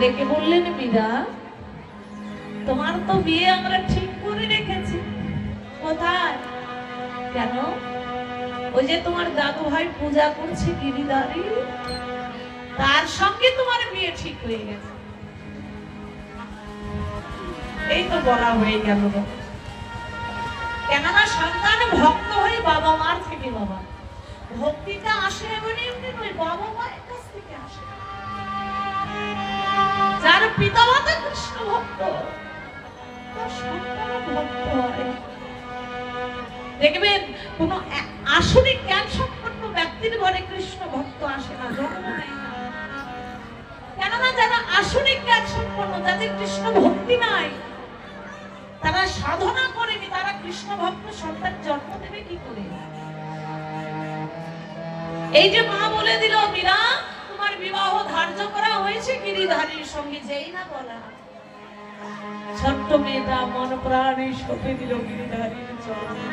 ডেকে বললেন, মীরা তোমার তো বিয়ে আমরা ঠিক করে রেখেছি। কোথায়? কেন? ওই যে তোমার দাদু ভাই পূজা করছে গিরিধারী, তার সঙ্গে তোমার বিয়ে ঠিক হয়ে গেছে। এই তো বলা হয়ে গেল। কেননা সন্তান ভক্ত হয়ে বাবা মার থেকে, বাবা ভক্তিটা আসে এমনি এমনি নয়, বাবা মায়ের কাছ থেকে আসে। যার পিতা মাতা কৃষ্ণ ভক্ত তার সন্তান ভক্ত হয়। দেখবেন কোন আসরিক জ্ঞান সম্পন্ন ব্যক্তির ঘরে কৃষ্ণ ভক্ত আসে না, জন্ম নেয় না। কেননা যারা আসরিক জ্ঞান সম্পন্ন, যাদের কৃষ্ণ ভক্তি নাই, তারা সাধনা করেনি, তারা কৃষ্ণ ভক্ত সন্তান জন্ম দেবে কি করে? এই যে মা বলে দিল, মীরা তোমার বিবাহ ধার্য করা হয়েছে গিরিধারীর সঙ্গে, যেই না বলা, ছোট্ট মেয়েটা মন প্রাণে সঁপে দিল গিরিধারীর চরণে।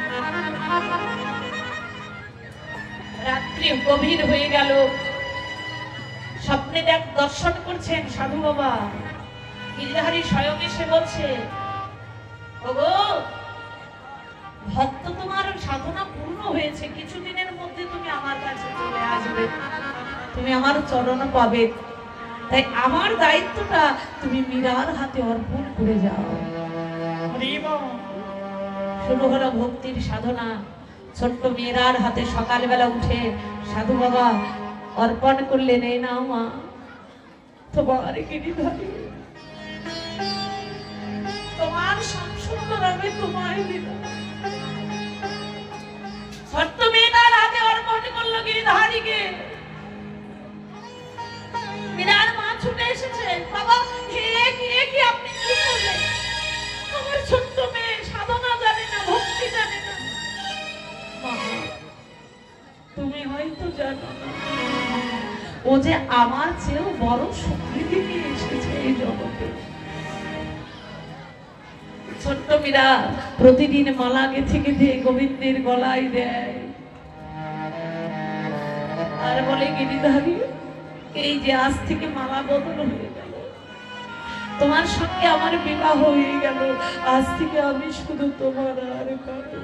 রাত্রি গভীর হয়ে গেল, স্বপ্নে দর্শন করছেন সাধু বাবা। গিরিধারী স্বয়ং এসে বলছে, ওগো ভক্ত, তোমার সাধনা পূর্ণ হয়েছে, কিছুদিনের মধ্যে তুমি আমার কাছে চলে আসবে, তুমি আমার চরণ পাবে। তাই আমার দায়িত্বটা তুমি মীরার হাতে অর্পণ করে যাও। শুরু হলো ভক্তির সাধনা। ছোট্ট মীরার হাতে সকালবেলা উঠে সাধু বাবা অর্পণ করলেন, এই নাও মা তোমার গিরিধারী, তোমার সংসর্গ আমি তোমায় দিল। ছোট্ট মেয়েটার হাতে অর্পণ করলো গিরিধারীকে। মীরার মা ছুটে এসেছে, বাবা কি আপনি কি করলেন? আমার ছোট্ট মেয়ে সাধনা জানে না, ভক্তি জানে না। তুমি হয়তো জানো না, ও যে আমার চেয়েও বড় সমৃদ্ধি নিয়ে এসেছে এই জগতে। ছোট্ট মীরা প্রতিদিন মালা গেথে গেথে গোবিন্দের গলায় দেয়, আর বলে, গিরিধারী এই যে আজ থেকে মালা বদল হয়ে গেল, তোমার সঙ্গে আমার বিবাহ হয়ে গেল, আজ থেকে আমি শুধু তোমার আর কারো।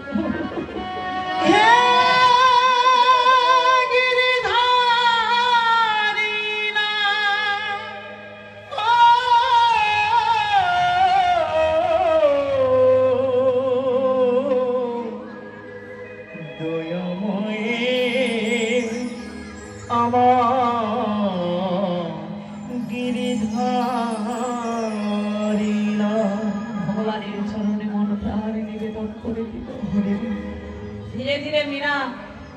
ধীরে ধীরে মীরা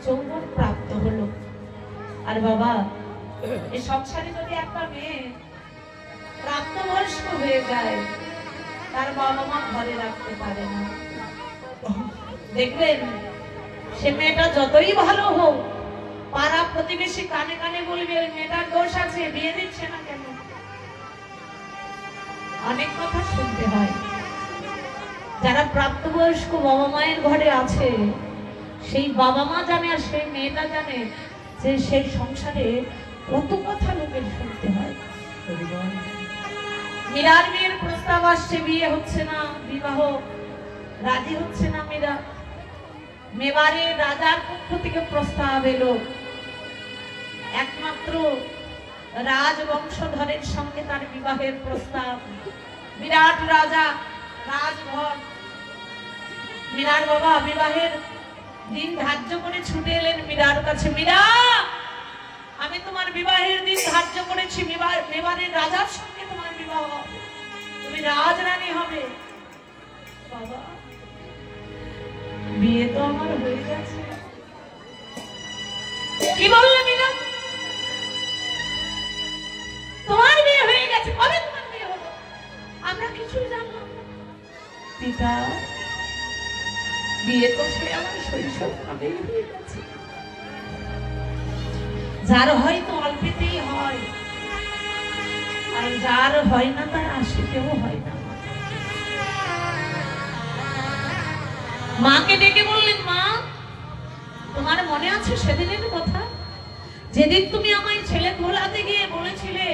যৌবন প্রাপ্ত হলো। আর বাবা, এই সংসারে যদি একটা মেয়ে প্রাপ্তবয়স্ক হয়ে যায়, তার বাবা মা ঘরে রাখতে পারে না। দেখবেন সে মেয়েটা যতই ভালো হোক, পাড়া প্রতিবেশী কানে কানে বলবে ওই মেয়েটার দোষ আছে, বিয়ে দিচ্ছে না কেন। অনেক কথা শুনতে হয়। যারা প্রাপ্তবয়স্ক বাবা মায়ের ঘরে আছে, সেই বাবা মা জানে আর সেই মেয়েটা জানে যে সেই সংসারে কত কথা লোকের শুনতে হয়। মীরার মেয়ের প্রস্তাব আসছে, বিয়ে হচ্ছে না, বিবাহ রাজি হচ্ছে না মীরা। মেবারের রাজার পক্ষ থেকে প্রস্তাব এলো, একমাত্র রাজবংশধরের সঙ্গে তার বিবাহের প্রস্তাব। বিরাট রাজা, রাজভর। মীরার বাবা বিবাহের দিন ধার্য করে ছুটে এলেন মীরার কাছে। মীরা, আমি তোমার বিবাহের দিন ধার্য করেছি, মেবারের রাজার সঙ্গে তোমার বিবাহ হবে, তুমি রাজরানী হবে। বাবা, বিয়ে তো আমার হয়ে গেছে। কি বললে মীরা? তোমার বিয়ে হয়ে গেছে? কবে তোমার বিয়ে হলো? আমরা কিছুই জানলাম না। পিতা, বিয়ে তো সে আমার শৈশব কালেই হয়ে গেছে। যার হয়তো অল্পেতেই হয়, আর যার হয় না তার আশিতেও হয় না। মাকে ডেকে বললেন, মা তোমার মনে আছে সেদিনের কথা, যেদিন তুমি আমায় ছেলে ঘোরাতে গিয়ে বলেছিলে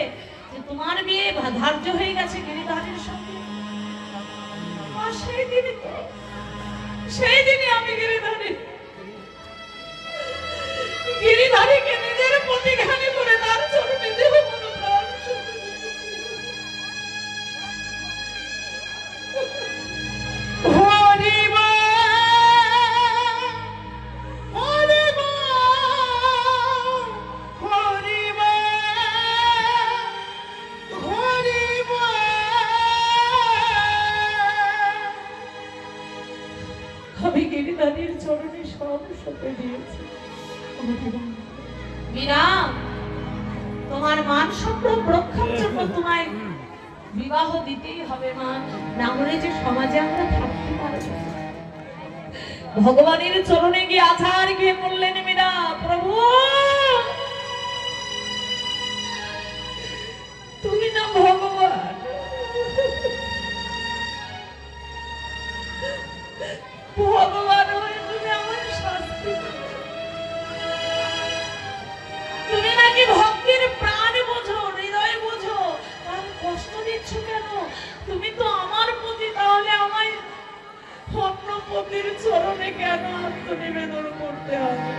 যে তোমার বিয়ে ধার্য হয়ে গেছে গিরিধারীর সঙ্গে। সেই দিনে আমি গিরিধারীকে নিজের প্রতিঘানী করে তার চরণে দেহ মন প্রাণ আমি গিরিধারীর চরণে সব সঁপে দিয়েছি। মীরা, তোমার মান সম্ভ্রম রক্ষার জন্য তোমায় বিবাহ দিতেই হবে মা, না হলে যে সমাজে আমরা থাকতে পারবো। ভগবানের চরণে গিয়ে আছাড় গিয়ে বললেন মীরা, প্রভু তুমি না ভগবান, ভগবান হয়ে তুমি আমার শাস্তি, তুমি নাকি ভক্তির প্রাণ বোঝো, হৃদয় বোঝো, আর কষ্ট দিচ্ছ কেন? তুমি তো আমার প্রতি, তাহলে আমায় অন্য পতির চরণে কেন আত্মনিবেদন করতে হবে?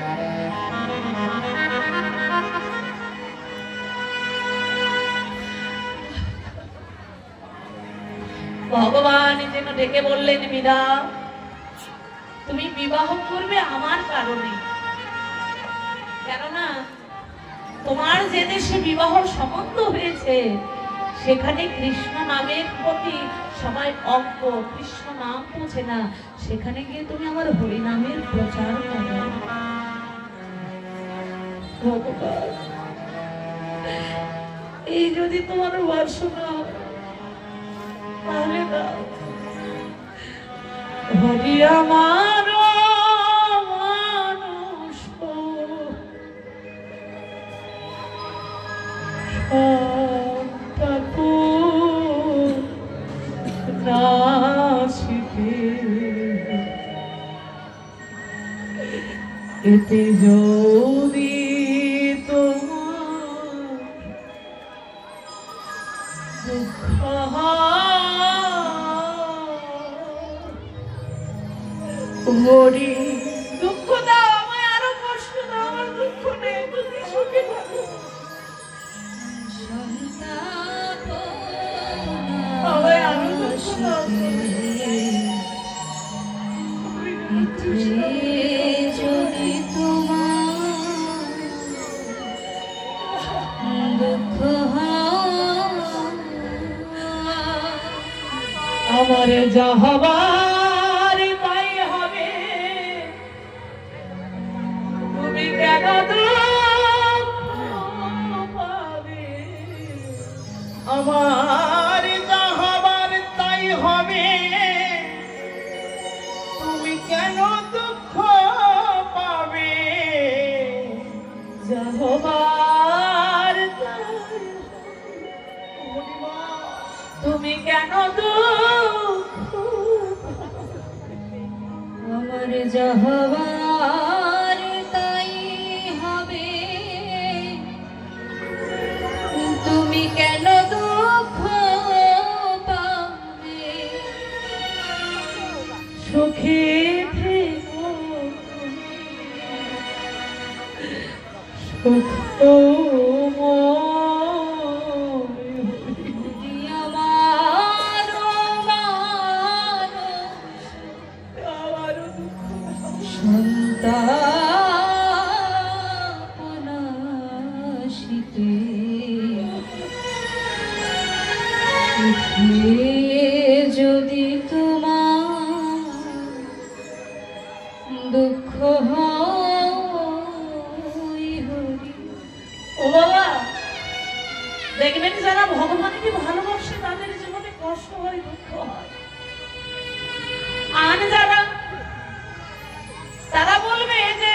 ভগবান যেন ডেকে বললেন, মীরা তুমি বিবাহ করবে আমার কারণে, কেননা তোমার যে দেশে বিবাহ সম্বন্ধ হয়েছে সেখানে কৃষ্ণ নামের প্রতি সবাই অজ্ঞ, কৃষ্ণ নাম বোঝে না, সেখানে গিয়ে তুমি আমার হরি নামের প্রচার করো। ভগবান, এই যদি তোমার বাসনা তাহলে দাও, হরি আমার মানুষ এতে যদি তোমার দুঃখ হরি, দুঃখ দাও আমায়, আরো কষ্ট দাও, আমার দুঃখ নেই, তুমি সুখে থাকো। আমায় আরো দুঃখ দাও, যদি তোমার দুঃখ আমার যা হবার তাই হবে, তুমি কেন পাবে? আমার যা হবার তাই হবে, তুমি কেন দুঃখ পাবে? যা হবার তুমি কেন দুঃখ? আমার যা হবার তাই হবে, তুমি কেন দুঃখ পাবে? সুখে থেকো, সুখ যদি তোমার দুঃখ হয় হরি। ও বাবা, দেখবেন যারা ভগবানকে ভালোবাসে তাদের জীবনে কষ্ট হয়, দুঃখ হয়। আর যারা তারা বলবে যে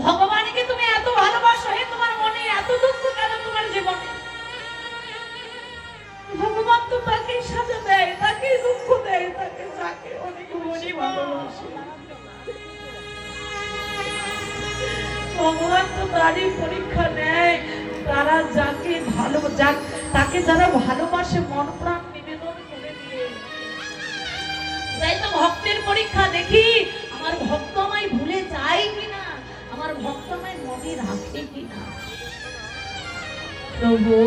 ভগবানকে তুমি এত ভালোবাসো, হে তোমার মনে এত দুঃখ কেন তোমার জীবনে? ভগবান তো তাকে সাজা দেয়, তাকে দুঃখ দেয়, তাকে যাকে অনেক বেশি ভালোবাসে। ভগবান তো তারই পরীক্ষা নেয়, তারা যাকে তাকে যারা ভালোবাসে মন প্রাণ নিবেদন করে দিয়ে। তাই তো ভক্তের পরীক্ষা, দেখি আমার ভক্ত আমায় ভুলে যায় কিনা, আমার ভক্ত আমায় মনে রাখে কিনা। প্রভু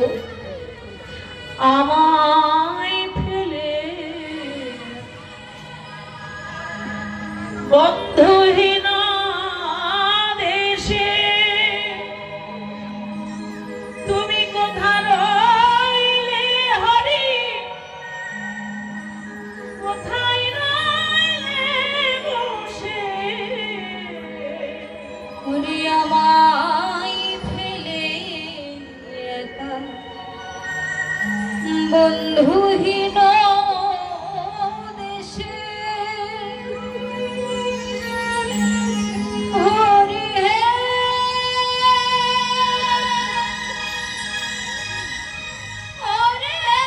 আমায় ফেলে বন্ধুহীন দেশে তুমি কোথা রইলে হরি, কোথায় রইলে বসে ওরে আমায় ফেলে একা বন্ধুহীন দেশে হরি হে হরি হে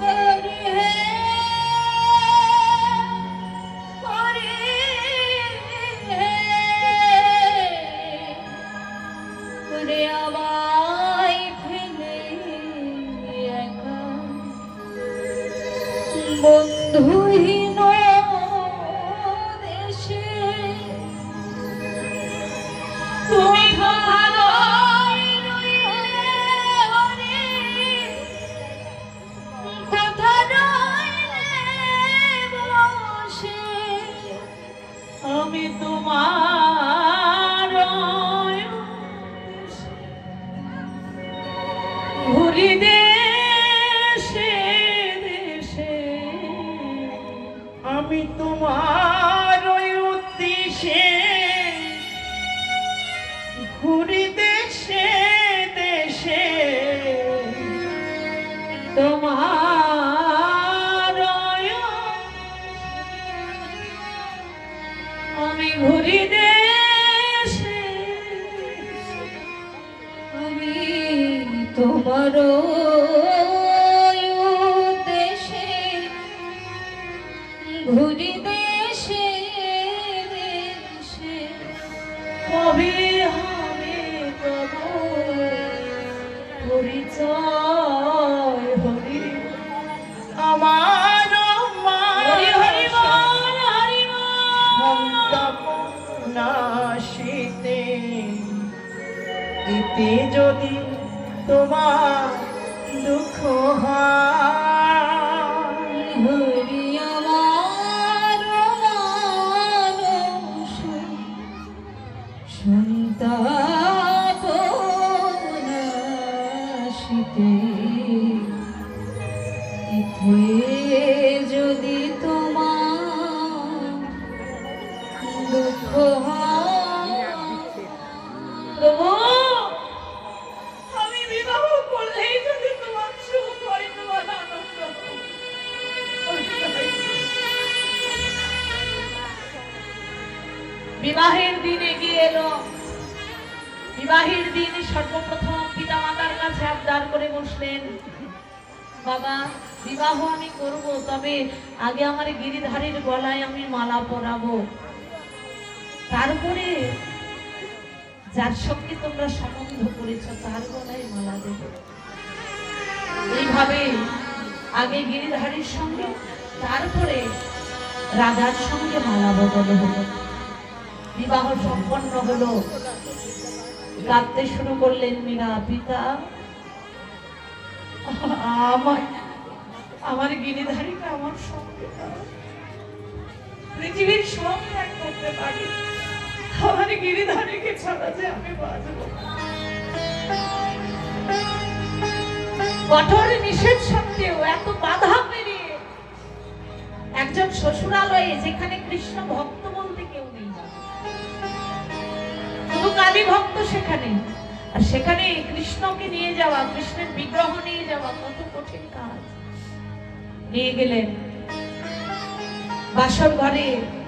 হরি হে হরি হে ওরে আমায় ফেলে একা বন্ধুহীন দেশে তুমি কোথা হরি কোথা রইলে বসে আমি তোমার ঘুরি দেশে দেশে, আমি তোমার উদ্দেশ্যে ঘুরি দেশে দেশে, তোমার আমি ঘুরি দেশে, আমি তোমার দেশে ঘুরি দেশে দেশে কবে হবে তবু পরিচয় হরি আমার হরি হরি বল হরি নাশিতে এতে যদি তোমার দুঃখ হয়, হরি আমার মানুষ সন্তাপ নাশিতে ইথে যদি তোমার দুঃখ হয়। প্রভু আমি বিবাহ করলেই যদি তোমার সুখ হয়, তোমার আনন্দ হয়। বিবাহের দিন এগিয়ে এলো। বিবাহের দিন সর্বপ্রথম পিতা মাতার কাছে আবদার করে বসলেন, বাবা বিবাহ আমি করব, তবে আগে আমার গিরিধারীর গলায় আমি মালা পরাবো, তারপরে যার সঙ্গে তোমরা সম্বন্ধ করেছ তার গলায় মালা দেব। এইভাবে আগে গিরিধারীর সঙ্গে, তারপরে রাজার সঙ্গে মালা বদল হলো। বিবাহ সম্পন্ন হলো। কাঁদতে শুরু করলেন মীরা, পিতা আমার গিরিধারীকে আমার সঙ্গে পৃথিবীর সব ত্যাগ করতে পারি, আমার গিরিধারীকে ছাড়া যে আমি বাঁচব। কঠোর নিষেধ সত্ত্বেও এত বাধা পেরিয়ে একজন শ্বশুরালয়ে, যেখানে কৃষ্ণ ভক্ত বলতে কেউ নেই, শুধু কালী ভক্ত সেখানে, আর সেখানে কৃষ্ণকে নিয়ে যাওয়া, কৃষ্ণের বিগ্রহ নিয়ে যাওয়া কত কঠিন কাজ। নিয়ে গেলেন বাসর ঘরে।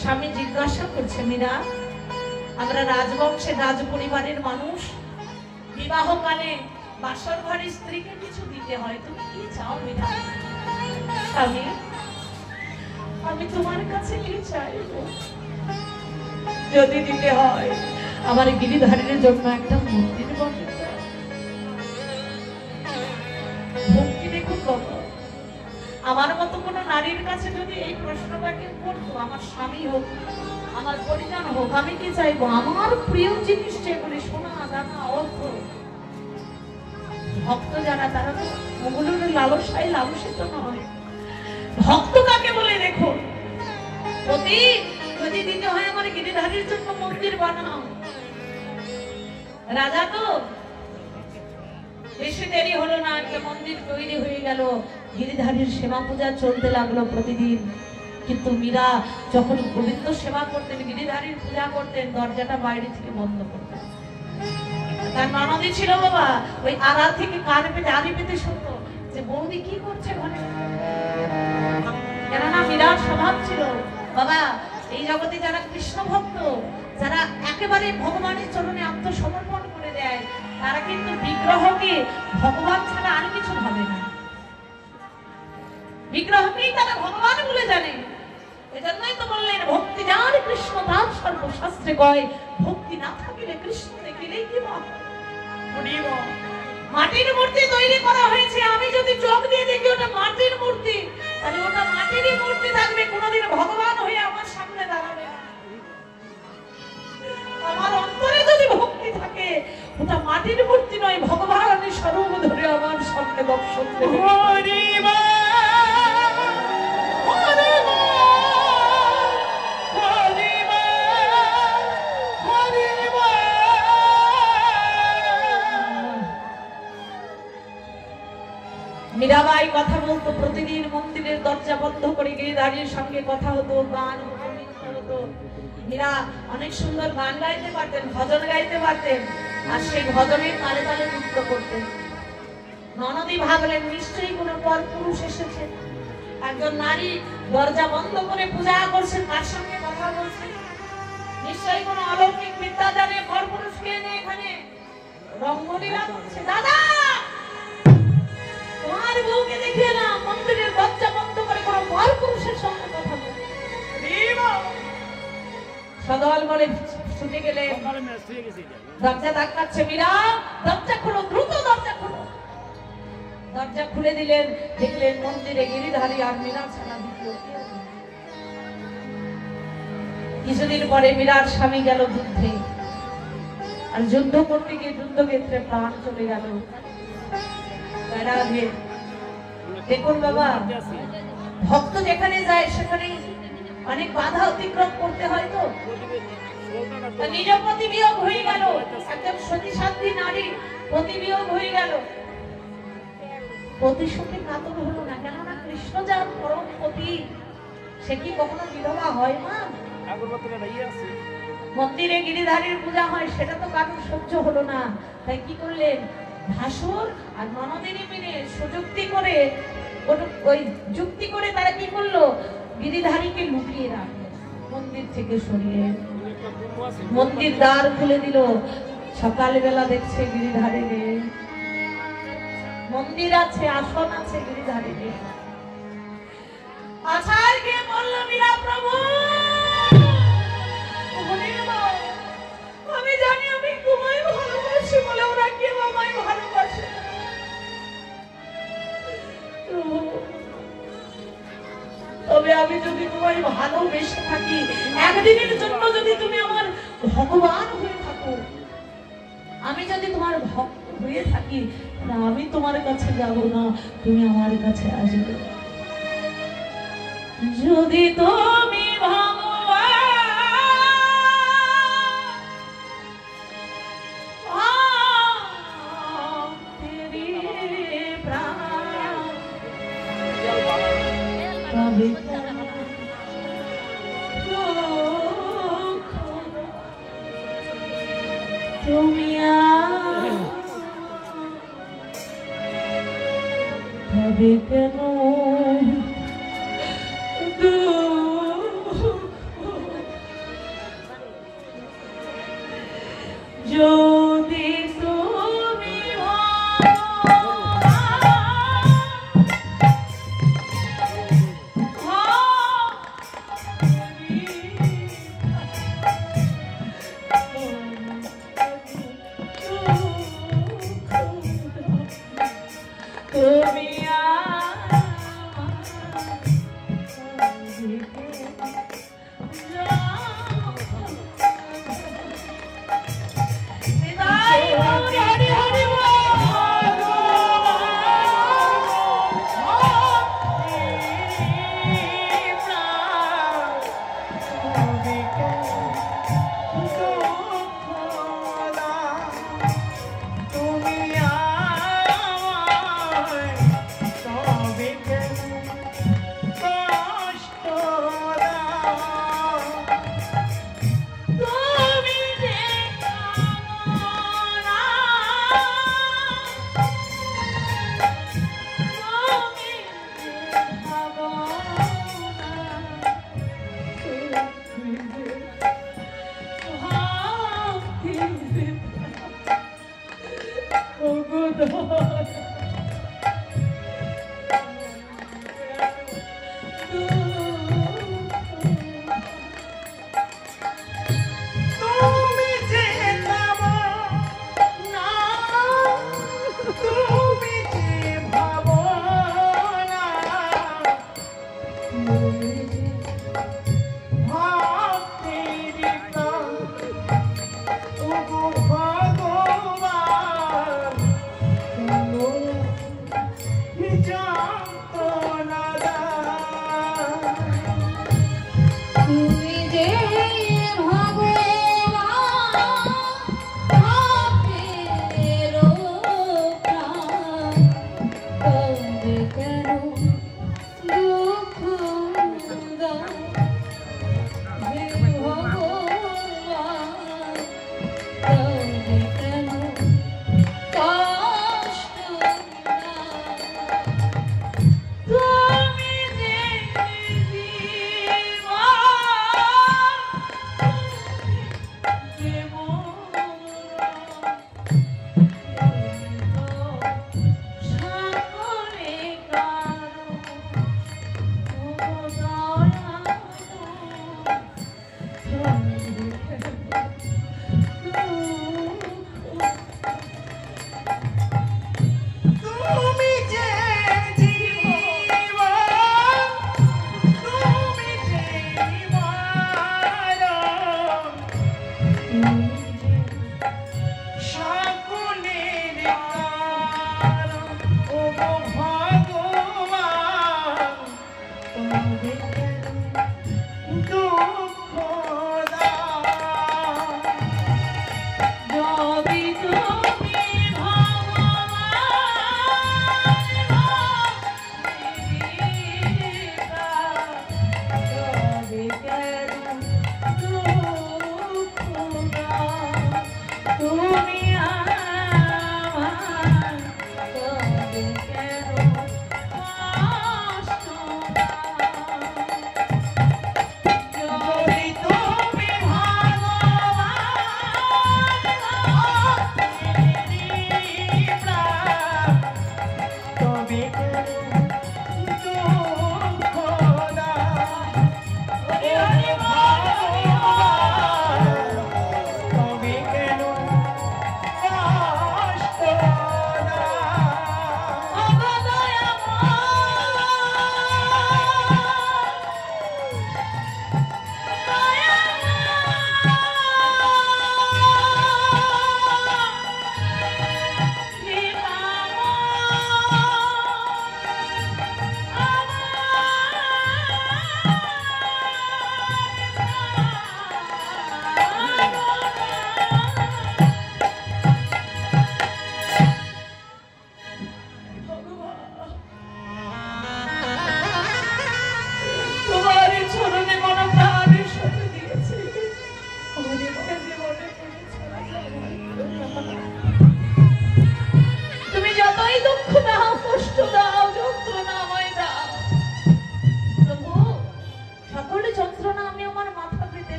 স্বামী জিজ্ঞাসা করছে, মীরা আমরা রাজবংশের রাজ পরিবারের মানুষ, বিবাহকালে বাসর ঘরে স্ত্রীকে কিছু দিতে হয়, তুমি কি চাও মীরা? স্বামী আমি তোমার কাছে কি চাইবো? যদি দিতে হয় আমার গিরিধারীর জন্য একটা মন্দির বানিয়ে ভক্তি দেখুন বাবা। আমার মতো কোন নারীর কাছে যদি এই প্রশ্নটাকে করতো, আমার স্বামী হোক, আমার পরিজন হোক, আমি কি চাইবো? আমার প্রিয় জিনিস যেগুলি সোনা দানা অর্থ, ভক্ত যারা তারা তো ওগুলোর লালসায় লালসিত নয়। ভক্ত কাকে বলে দেখো, যদি দিতে হয় আমার গিরিধারীর জন্য মন্দির বানাও। রাজা তো বেশি দেরি হলো না, একটা মন্দির তৈরি হয়ে গেল। গিরিধারীর সেবা পূজা চলতে লাগলো প্রতিদিন। কিন্তু মীরা যখন গোবিন্দ সেবা করতেন, গিরিধারীর পূজা করতেন, দরজাটা বাইরে থেকে বন্ধ করতেন। তার ননদি ছিল বাবা, ওই আড়াল থেকে কান পেতে আড়ি পেতে শুনতো যে বৌদি কি করছে ঘরে। কেননা মীরার স্বভাব ছিল বাবা, এই জগতে যারা কৃষ্ণ ভক্ত, যারা একেবারে ভগবানের চরণে আত্মসমর্পণ করে দেয়, তারা কিন্তু বিগ্রহকে ভগবান ছাড়া আর কিছু ভাবে না, বিগ্রহকেই তারা ভগবান বলে জানে। এজন্যই তো বললেন ভক্তি যার কৃষ্ণ তার সর্বশাস্ত্রে কয়, ভক্তি না থাকিলে কৃষ্ণ দেখিলেই কি পাপ। মাটির মূর্তি তৈরি করা হয়েছে, আমি যদি চোখ দিয়ে দেখি ওটা মাটির মূর্তি, তাহলে ওটা মাটিরই মূর্তি থাকবে, কোনোদিন ভগবান হয়ে আমার সামনে দাঁড়াবে না। আমার অন্তরে যদি ভক্তি থাকে, ওটা মাটির মূর্তি নয়, ভগবানের স্বরূপ ধরে আমার সামনে দর্শন দেবে। মীরাবাই কথা বলতো, প্রতিদিন মন্দিরের দরজা বন্ধ করে গিরিধারীর সঙ্গে কথা হতো, গান হতো। মীরা অনেক সুন্দর গান গাইতে পারতেন, ভজন গাইতে পারতেন, আর সেই ভজনের তালে তালে নৃত্য করতেন। ননদী ভাবলেন নিশ্চয়ই কোনো পর পুরুষ এসেছে, একজন নারী দরজা বন্ধ করে পূজা করছেন, তার সঙ্গে কথা বলছেন, নিশ্চয়ই কোনো অলৌকিক বিদ্যা জানে, পর পুরুষকে এনে এখানে রঙ্গলীলা করছে। দাদা, তোমার বউকে দেখে না মন্দিরের দরজা বন্ধ করে কোনো পর পুরুষের সঙ্গে কথা বলে। সদল বলে ছুটে গেলে দরজা ধাক্কাচ্ছে, মীরা দরজা খোলো, দ্রুত দরজা খোলো। দরজা খুলে দিলেন, দেখলেন মন্দিরে গিরিধারী আর মীরা ছাড়া দ্বিতীয় কেউ নেই। কিছুদিন পরে মীরার স্বামী গেল যুদ্ধে, আর যুদ্ধ করতে গিয়ে যুদ্ধক্ষেত্রে প্রাণ চলে গেল। দেখুন বাবা, ভক্ত যেখানে যায় সেখানে অনেক বাধা অতিক্রম করতে হয়। তো নিজ প্রতিবিয়োগ হয়ে গেল, একজন সতী সাধ্বী নারী প্রতিবিয়োগ হয়ে গেল, প্রতিশোধে কাতর হলো না। কেননা কৃষ্ণ যার পরম পতি, সে কি কখনো বিধবা হয় মা? মন্দিরে গিরিধারীর পূজা হয়, সেটা তো কারণ সহ্য হলো না, তাই কি করলেন? ভাসুর আর ননদিনী মিলে সুযুক্তি করে, ওই যুক্তি করে তারা কি করলো? গিরিধারীকে লুকিয়ে রাখলো, মন্দির থেকে সরিয়ে মন্দির দ্বার খুলে দিল। সকালবেলা দেখছে গিরিধারী নেই, মন্দির আছে, আসন আছে, গিরিধারী নেই। আচার্যকে বলল, মীরা প্রভু, আমি জানি আমি তোমায় ভালোবাসি বলে ওরা কেউ আমায় ভালোবাসে। তবে আমি যদি তোমায় ভালোবেসে থাকি, একদিনের জন্য যদি তুমি আমার ভগবান হয়ে থাকো, আমি যদি তোমার ভক্ত হয়ে থাকি, আমি তোমার কাছে যাব না, তুমি আমার কাছে আসবে। যদি তুমি তুমি তবে কেন যদি তুমি তুমি যে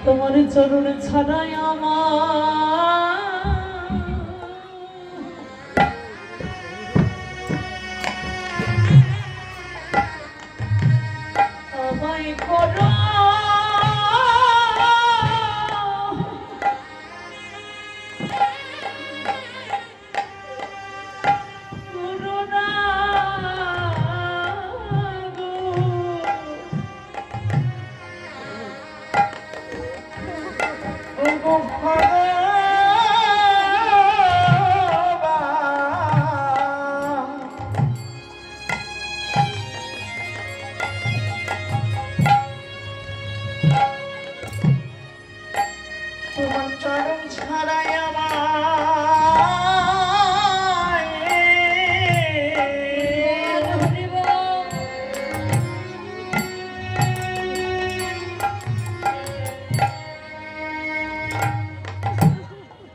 তোমার চরণ ছাড়াই আমায় করো তোমার চরণ ছাড়াই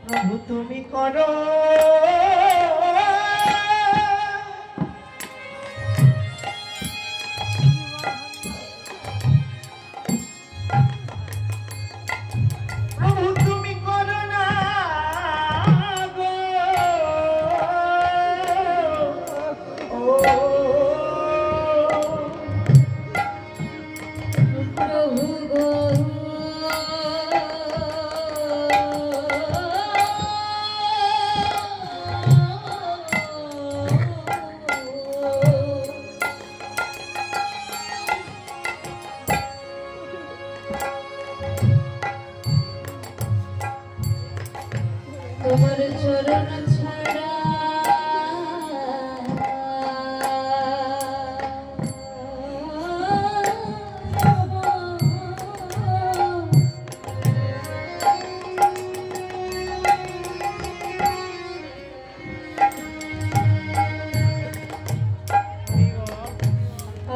প্রভু তুমি করো তোমার চরণ ছাড়া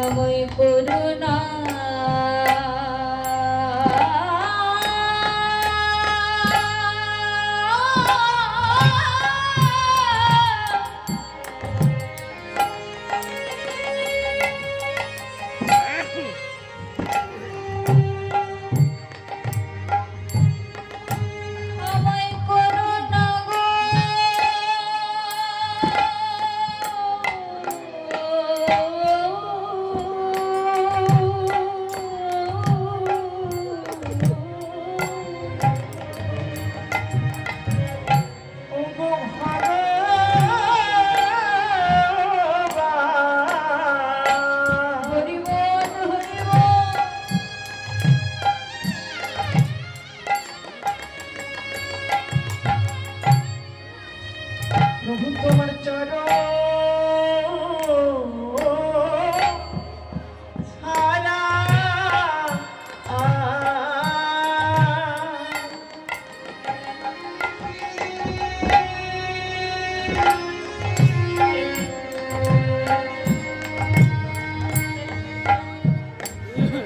আমায় করুণা তোমার চরণ ছাড়া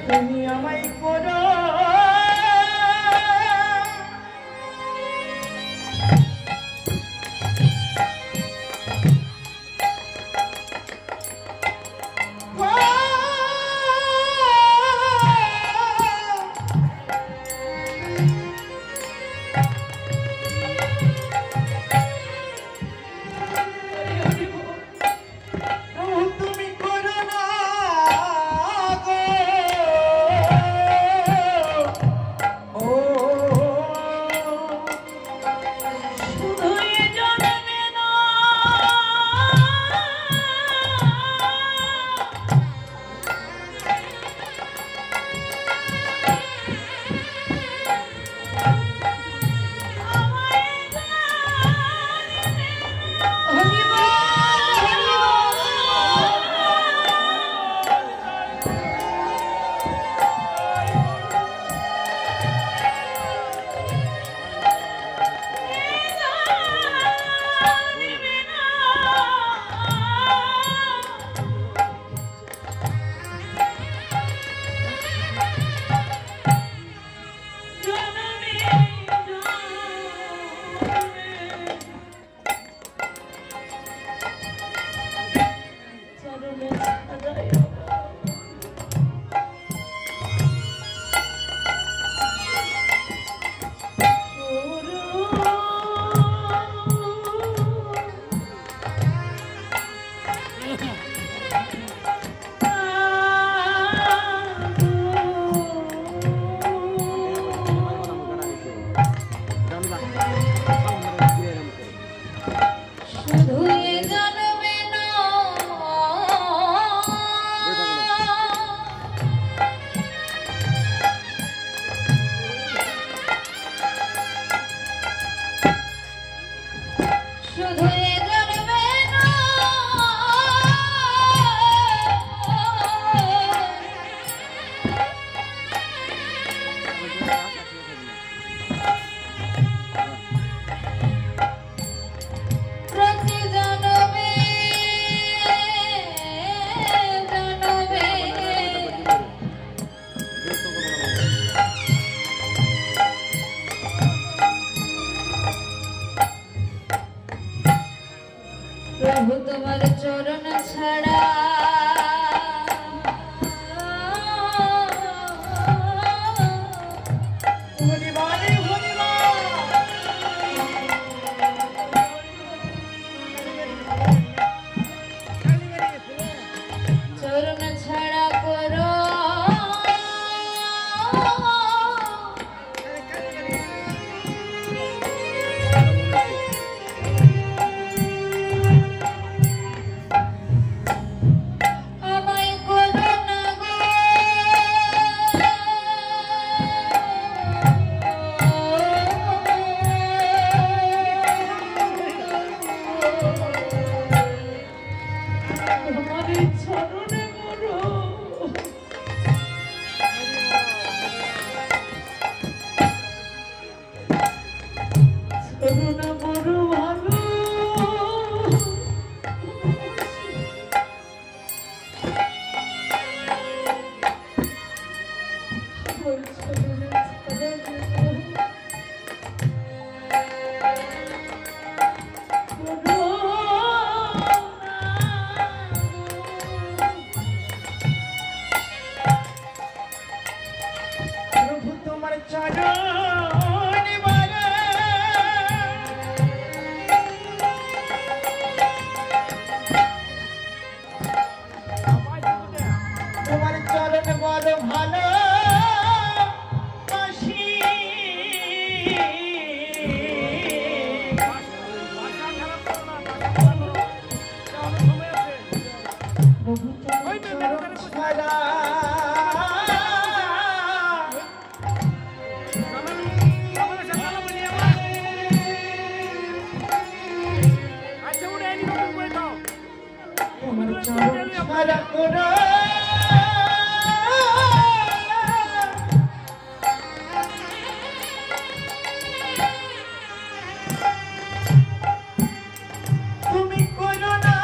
তুমি আমায় করো প্রভু তোমার চরণ ছাড়া চরণ ছাড়া করো ভালো বাসি প্রভু চরণ ছাড়া ছাড়া করো তুমি করো না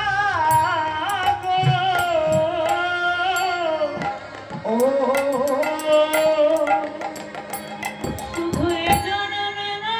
গো ও শুধু এ জনমে না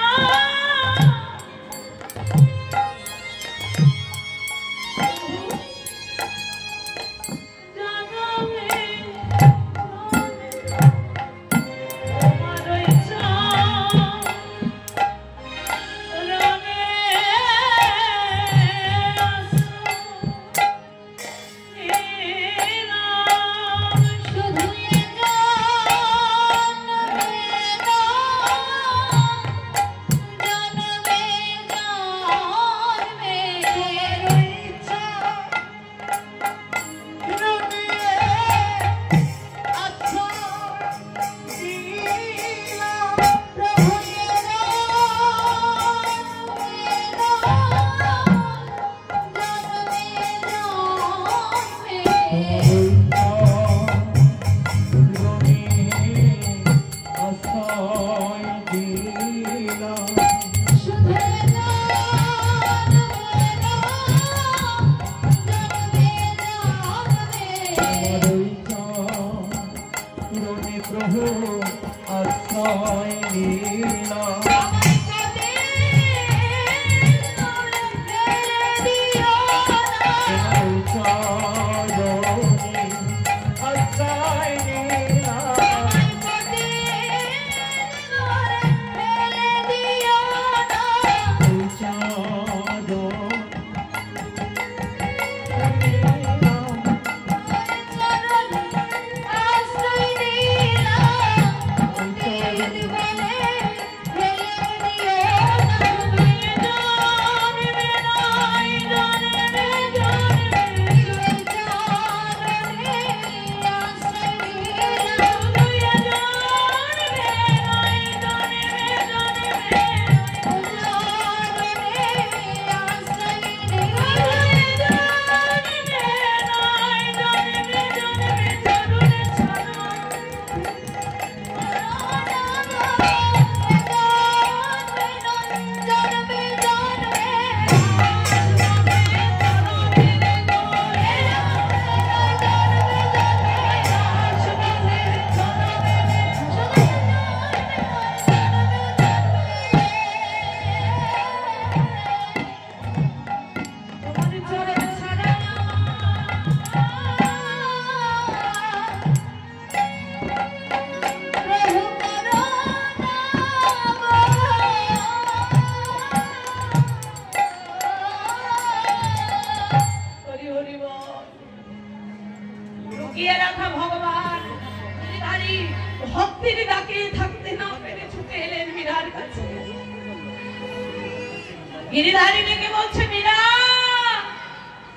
गिरिधारी ने के बोलছে মীরা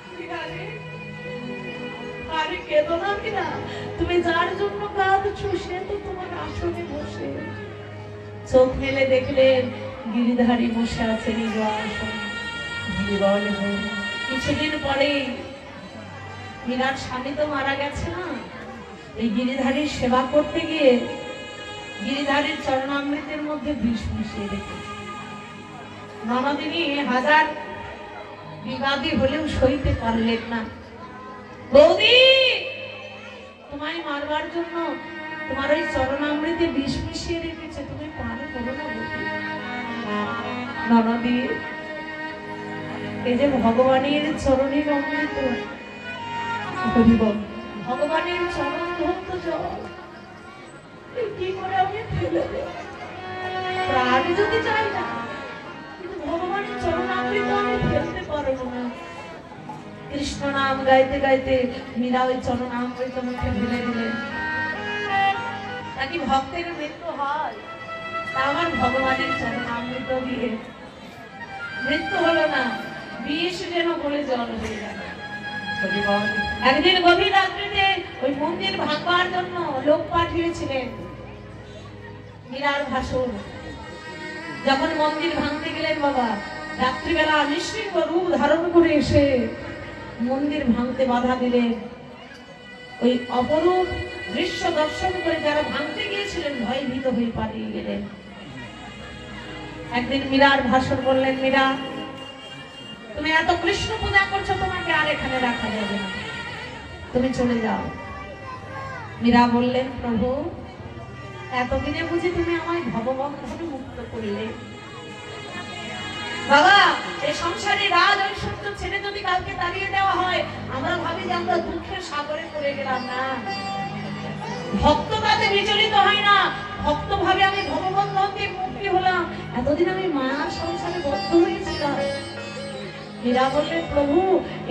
गिरिधारी আরে কেঁদো না মীরা তুমি যার জন্য কাঁদছো সে তো তোমার আসনে বসে চোখ মেলে দেখলেন गिरिधारी বসে আছে নিজ আসনে জীবন হয়ে কিছুদিন পরে মীরার স্বামী তো মারা গেছে না এই गिरिधारीর সেবা করতে গিয়ে गिरिधारीর চরণামৃতের মধ্যে বিষ মিশিয়ে রেখেছে ননদিনী হাজার বিবাদী হলেও সইতে পারলেন না বৌদি তোমায় মারবার জন্য তোমার ওই চরণামৃতে বিষ মিশিয়ে রেখেছে তুমি পান করো না বৌদি ননদি এই যে ভগবানের চরণের অমৃত ভগবানের চরণ ভক্ত জল কি করে আমি ফেলে দেব প্রাণ যদি চাই না ভগবানের চরণামৃত আমি ফেলতে পারবো না কৃষ্ণ নাম গাইতে গাইতে মীরা ওই চরণামৃত মুখে ঢেলে দিলেন নাকি ভক্তের মৃত্যু হয়? তা আমার ভগবানের চরণামৃত দিয়ে মৃত্যু হলো না, বিষ যেন বলে জল হয়ে গেল। একদিন গভীর রাত্রিতে ওই মন্দির ভাঙবার জন্য লোক পাঠিয়েছিলেন মীরার ভাসুর। যখন মন্দির ভাঙতে গেলেন বাবা, রাত্রিবেলা নিঃসৃঙ্গ রূপ ধারণ করে এসে মন্দির ভাঙতে বাধা দিলেন। ওই অপরূপ দৃশ্য দর্শন করে যারা ভাঙতে গিয়েছিলেন ভয়ভীত হয়ে পালিয়ে গেলেন। একদিন মীরার ভাসুর বললেন, মীরা তুমি এত কৃষ্ণ পূজা করছো, তোমাকে আর এখানে রাখা যাবে না, তুমি চলে যাও। মীরা বললেন, প্রভু এতদিনে বুঝি তুমি আমায় ভববন্ধনে মুক্ত করলে? বাবা এই সংসারে রাজ ঐশ্বর্য ছেড়ে যদি কালকে তাড়িয়ে দেওয়া হয়, আমরা ভাবি যে আমরা দুঃখের সাগরে পড়ে গেলাম। না, ভক্ত তাতে বিচলিত হয় না, ভক্ত ভাবে আমি ভববন্ধন থেকে মুক্তি হলাম, এতদিন আমি মায়ার সংসারে বদ্ধ হয়েছিলাম। মীরা বললেন, প্রভু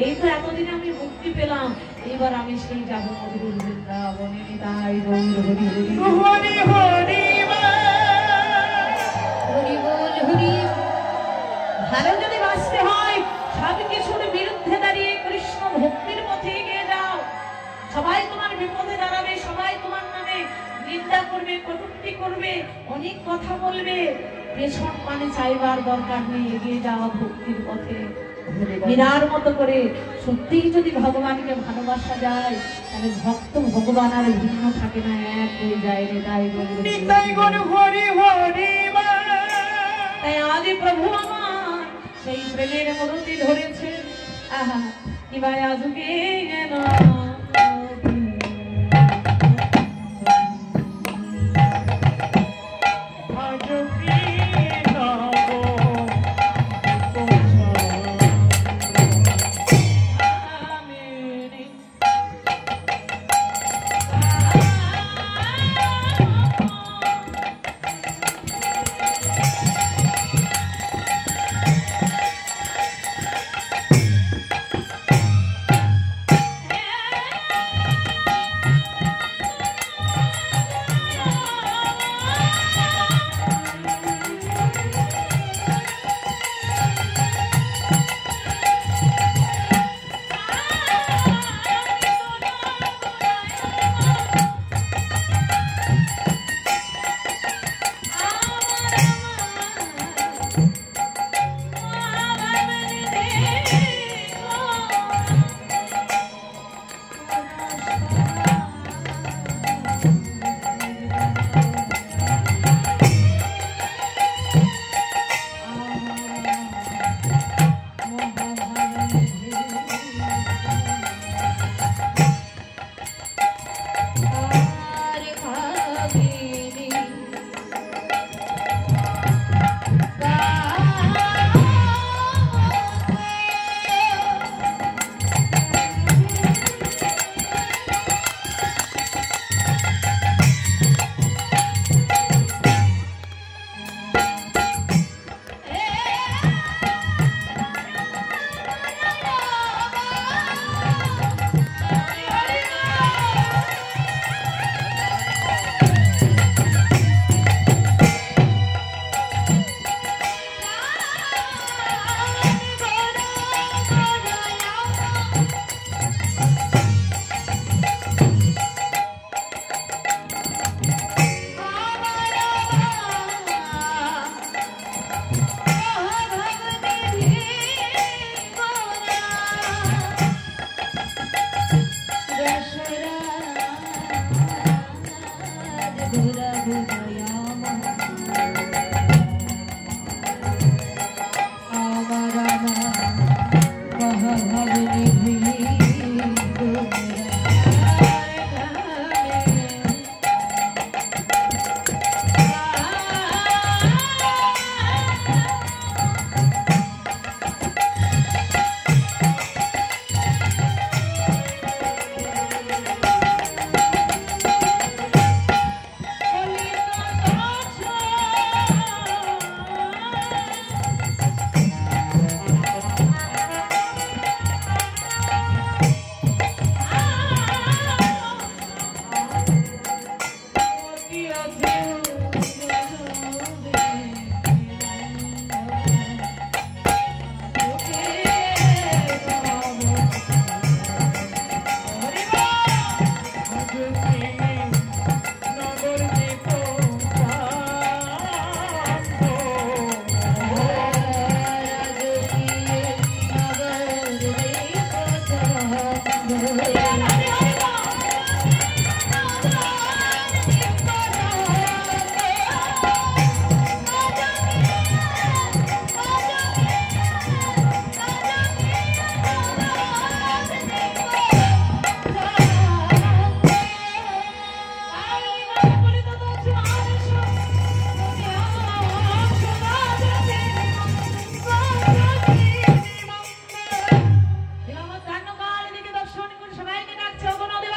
এই তো এতদিনে আমি মুক্তি পেলাম, এবার আমি সেই যাবো মধুর বৃন্দাবনে। তাই গৌর হরি হরি হরি হরি হরি বল হরি। ভালো যদি বাঁচতে হয় সব কিছুর বিরুদ্ধে দাঁড়িয়ে কৃষ্ণ ভক্তির পথে এগিয়ে যাও। সবাই তোমার বিপদে দাঁড়াবে, সবাই তোমার নামে নিন্দা করবে, কটূক্তি করবে, অনেক কথা বলবে, পেছন মানে চাইবার দরকার নেই, এগিয়ে যাওয়া ভক্তির পথে। মীরার মতো করে সত্যিই যদি ভগবানকে ভালোবাসা যায়, তাহলে ভক্ত ভগবান আর ভিন্ন থাকে না, এক হয়ে যায় রে। তাই হরি হরি। তাই আদি প্রভু আমার সেই প্রেমের মূর্তি ধরেছেন। আহা কিবা আজকে যেন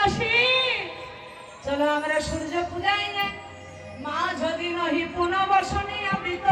বসি চলো আমরা সূর্য পূজাই না মা যদি নহি পুনর্বসনে আবৃত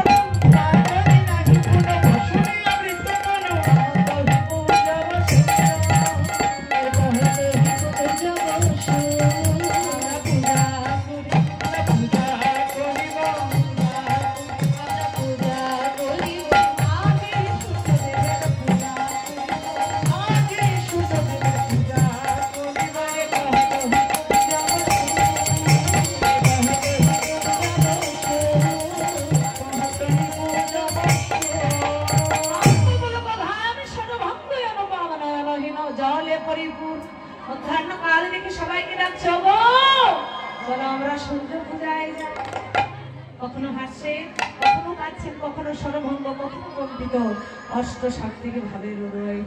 কখনো হাসছে কখনো কাঁদছেন কখনো স্বরভঙ্গ কখনো কম্পিত অষ্ট সাত্বিক ভাবের উদয়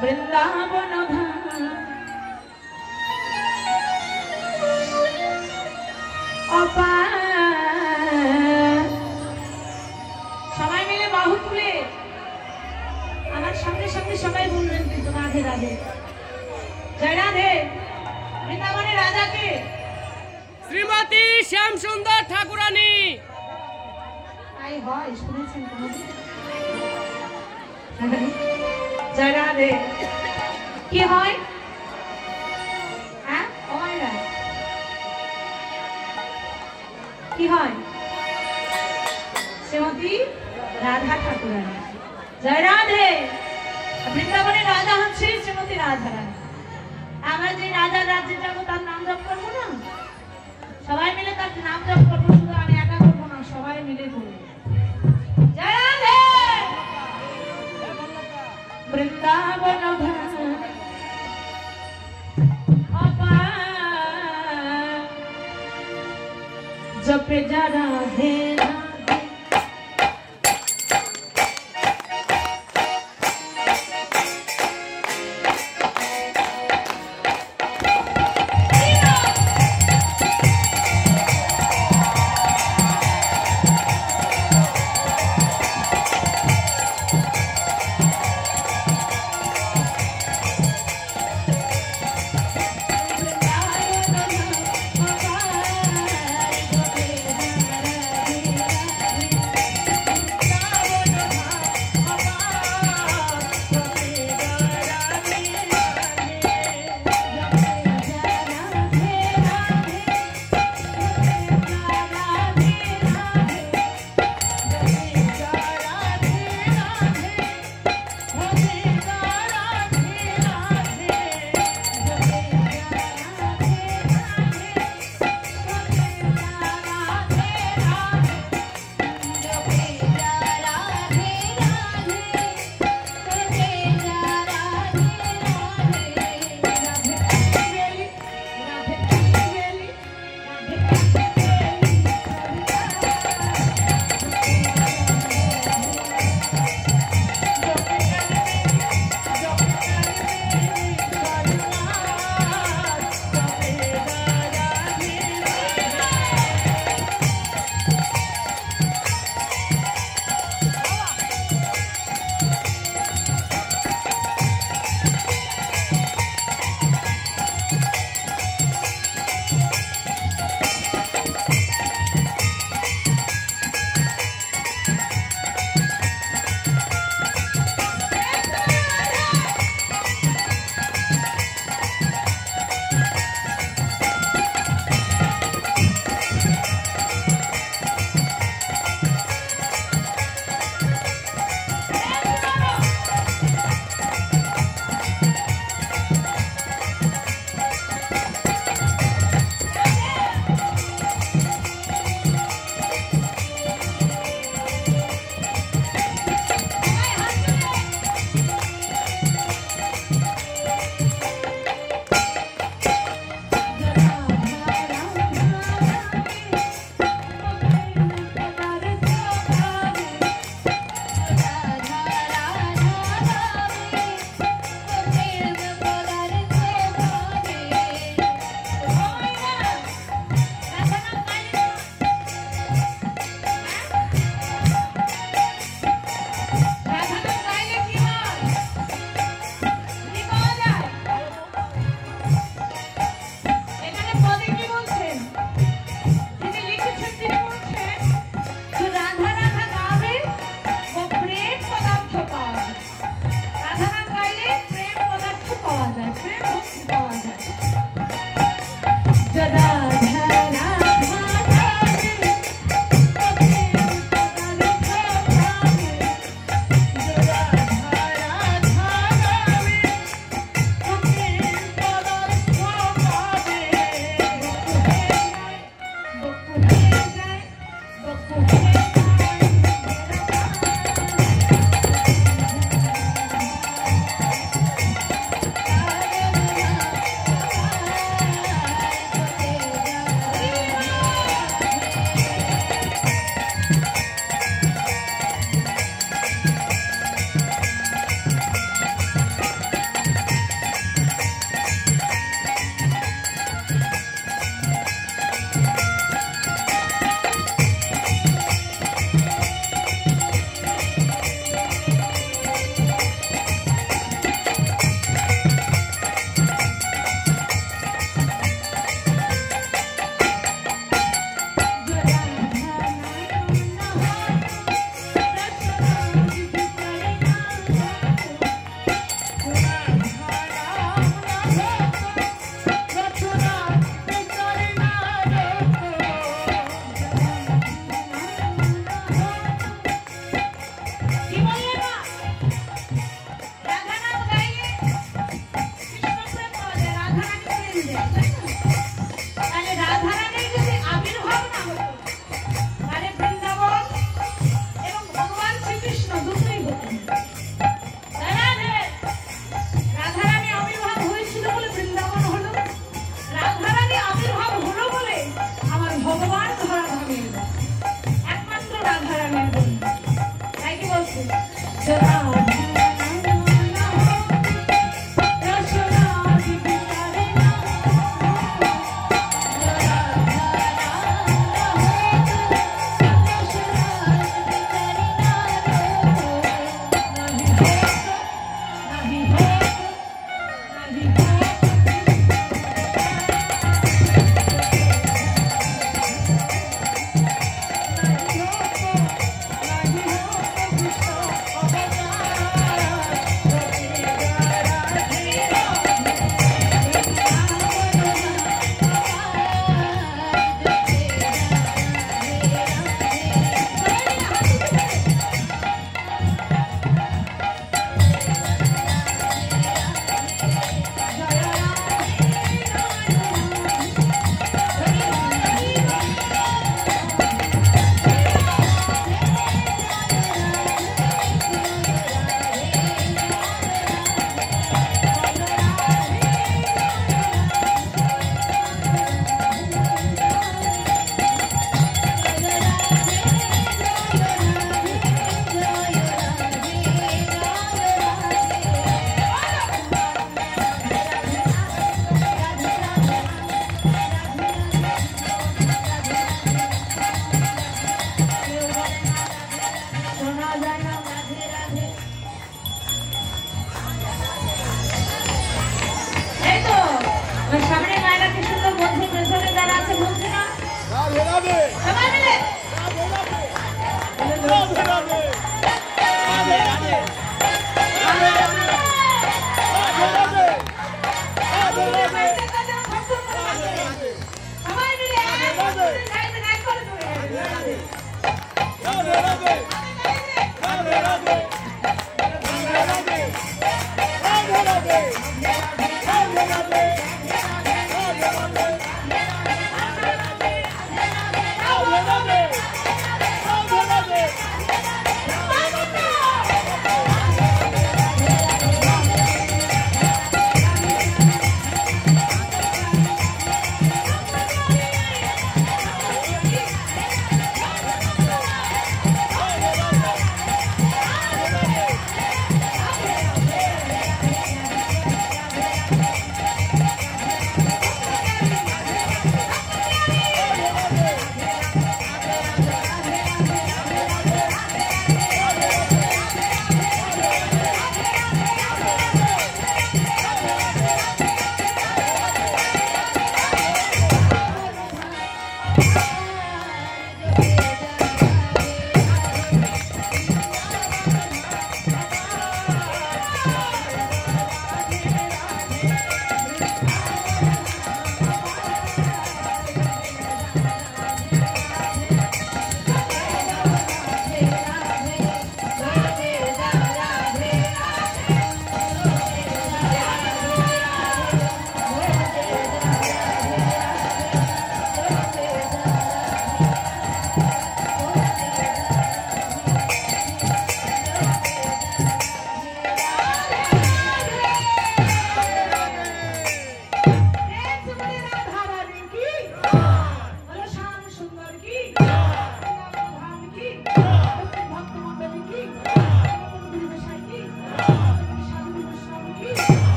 বৃন্দাবন সবাই মিলে বাহু তুলে আমার সামনে সামনে সবাই বললেন কিন্তু রাধে রাধে জয় রাধে। বৃন্দাবনের রাজাকে শ্রীমতী শ্যাম সুন্দর ঠাকুরানী। তাই হয় শুনেছেন জয় রাধে। কি হয় হ্যাঁ কি হয়? শ্রীমতী রাধা ঠাকুরানী জয় রাধে। বৃন্দাবনের রাজা হচ্ছে শ্রীমতী রাধারানী। আমরা যে রাজার রাজ্যে যাবো তার নাম জপ করবো না, সবাই মিলে তার নাম জপ করবো। শুধু আমি একা করবো না, সবাই মিলে করবো। জয় রাধে। বৃন্দাবন জপে যা রাধে রাধে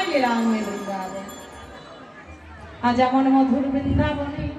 लीला में वृंदावन। आज एमन मधुर वृंदावने